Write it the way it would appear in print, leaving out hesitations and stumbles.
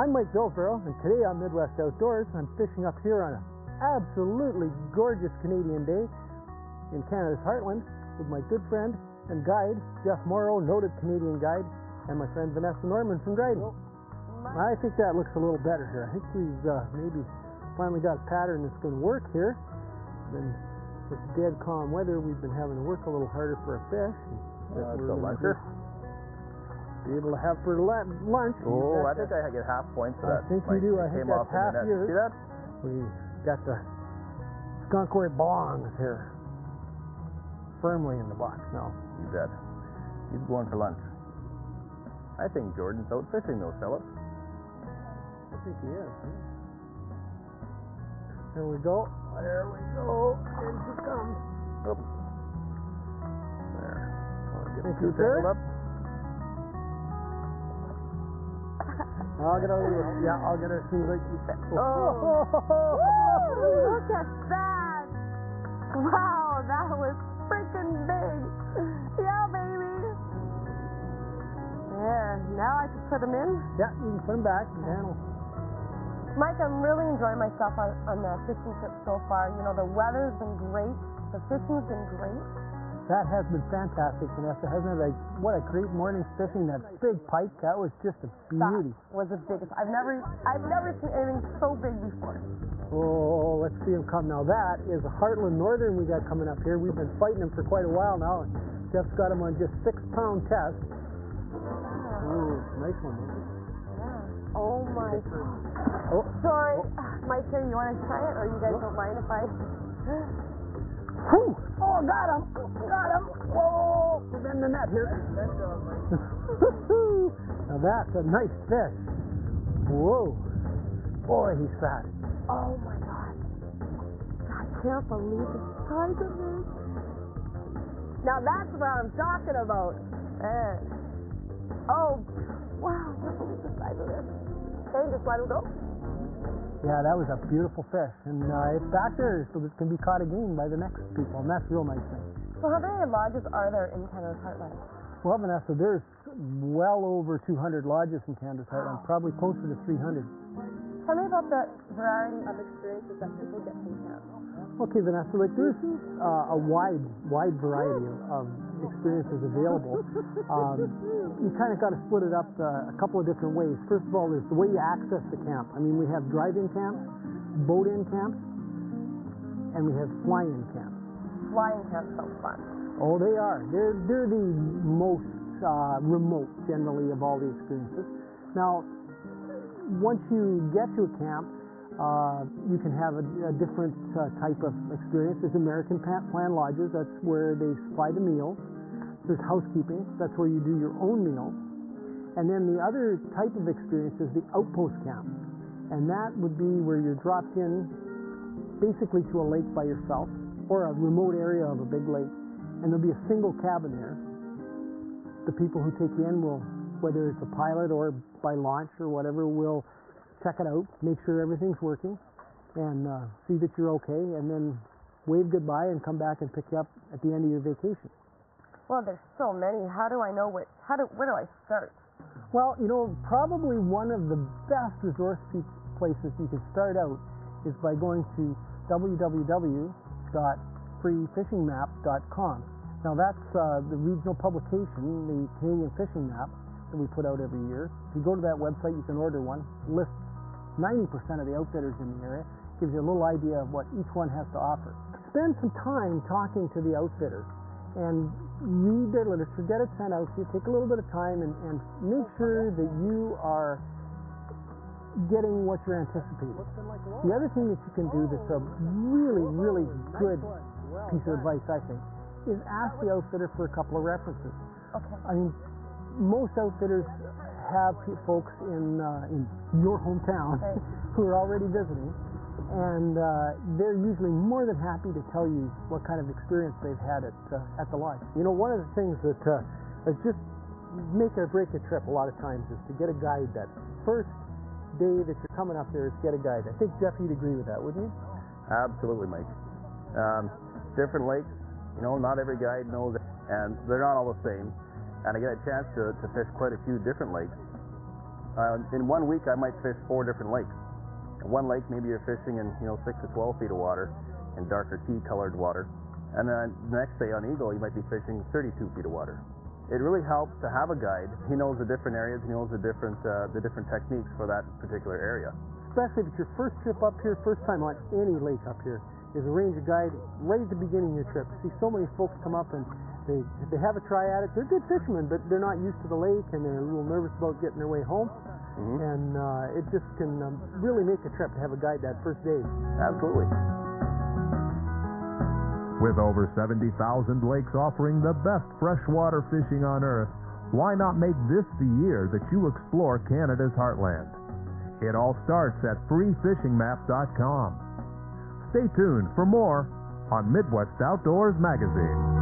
I'm Mike Bilsborough, and today on Midwest Outdoors, I'm fishing up here on an absolutely gorgeous Canadian day in Canada's Heartland with my good friend and guide, Jeff Morrow, noted Canadian guide, and my friend Vanessa Norman from Dryden. I think that looks a little better here. I think we've maybe finally got a pattern that's going to work here. Then with dead calm weather, we've been having to work a little harder for a fish. That's a luncher. Be able to have for lunch. Oh, I think I get half points for that. I think you do. I think that's half yours. See that? We got the skunkworth bongs here firmly in the box now. You bet. He's going for lunch. I think Jordan's out fishing those fellas. I think he is. There we go. There we go. In she comes. Oop. There. Thank you, sir. Up. I'll get her. Yeah, I'll get her as soon as I can. Oh! Look at that! Wow, that was freaking big. Yeah, baby. There. Now I can put them in. Yeah, you can put them back. Mike, I'm really enjoying myself on the fishing trip so far. You know, the weather's been great. The fishing's been great. That has been fantastic, Vanessa, hasn't it? What a great morning fishing. That big pike, that was just a beauty. That was the biggest. I've never seen anything so big before. Oh, let's see him come now. That is a Heartland Northern we got coming up here. We've been fighting him for quite a while now. Jeff's got him on just 6-pound test. Ooh, nice one. Yeah. Oh my God. Oh. Sorry, Mike, here, you want to try it, or you guys don't mind if I? Whew. Oh, got him! Got him! Whoa! We're in the net here. Now that's a nice fish. Whoa! Boy, he's fat. Oh my God! I can't believe the size of this. Now that's what I'm talking about. Oh, wow! I can't believe the size of this. Okay, just let him go. Yeah, that was a beautiful fish, and it's back there, so it can be caught again by the next people, and that's a real nice thing. So how many lodges are there in Canada's Heartland? Well, Vanessa, there's well over 200 lodges in Canada's Heartland, probably closer to 300. Tell me about the variety of experiences that people get from camp. Okay, Vanessa, like there's a wide variety of experiences available. You kind of got to split it up a couple of different ways. First of all, there's the way you access the camp. I mean, we have drive-in camps, boat-in camps, and we have fly-in camps. Fly-in camps sound fun. Oh, they are. They're the most remote, generally, of all the experiences. Now, once you get to a camp, you can have a different type of experience. There's American plan lodges. That's where they supply the meals. There's housekeeping. That's where you do your own meals. And then the other type of experience is the outpost camp. And that would be where you're dropped in basically to a lake by yourself or a remote area of a big lake. And there'll be a single cabin there. The people who take you in will, whether it's a pilot or by launch or whatever, will check it out, make sure everything's working, and see that you're okay, and then wave goodbye and come back and pick you up at the end of your vacation. Well, there's so many. How do I know where do I start? Well, you know, probably one of the best resource places you can start out is by going to www.freefishingmap.com. Now that's the regional publication, the Canadian Fishing Map that we put out every year. If you go to that website, you can order one. It lists 90% of the outfitters in the area, gives you a little idea of what each one has to offer. Spend some time talking to the outfitters and read their literature, get it sent out to you, take a little bit of time and make sure that you are getting what you're anticipating. The other thing that you can do that's a really, really good piece of advice, I think, is ask the outfitter for a couple of references. Okay. I mean, most outfitters have folks in your hometown who are already visiting, and they're usually more than happy to tell you what kind of experience they've had at the lodge. You know, one of the things that is just make or break a trip a lot of times is to get a guide. That first day that you're coming up there is get a guide. I think, Jeff, you'd agree with that, wouldn't you? Absolutely, Mike. Different lakes, you know, not every guide knows it, and they're not all the same. And I get a chance to fish quite a few different lakes. In 1 week, I might fish 4 different lakes. In one lake, maybe you're fishing in 6 to 12 feet of water, in darker tea-colored water, and then the next day on Eagle, you might be fishing 32 feet of water. It really helps to have a guide. He knows the different areas. He knows the different techniques for that particular area. Especially if it's your first trip up here, first time on any lake up here, is arrange a guide right at the beginning of your trip. See so many folks come up and they have a try at it. They're good fishermen, but they're not used to the lake and they're a little nervous about getting their way home. Mm-hmm. And it just can really make a trip to have a guide that first day. Absolutely. With over 70,000 lakes offering the best freshwater fishing on Earth, why not make this the year that you explore Canada's heartland? It all starts at freefishingmap.com. Stay tuned for more on Midwest Outdoors Magazine.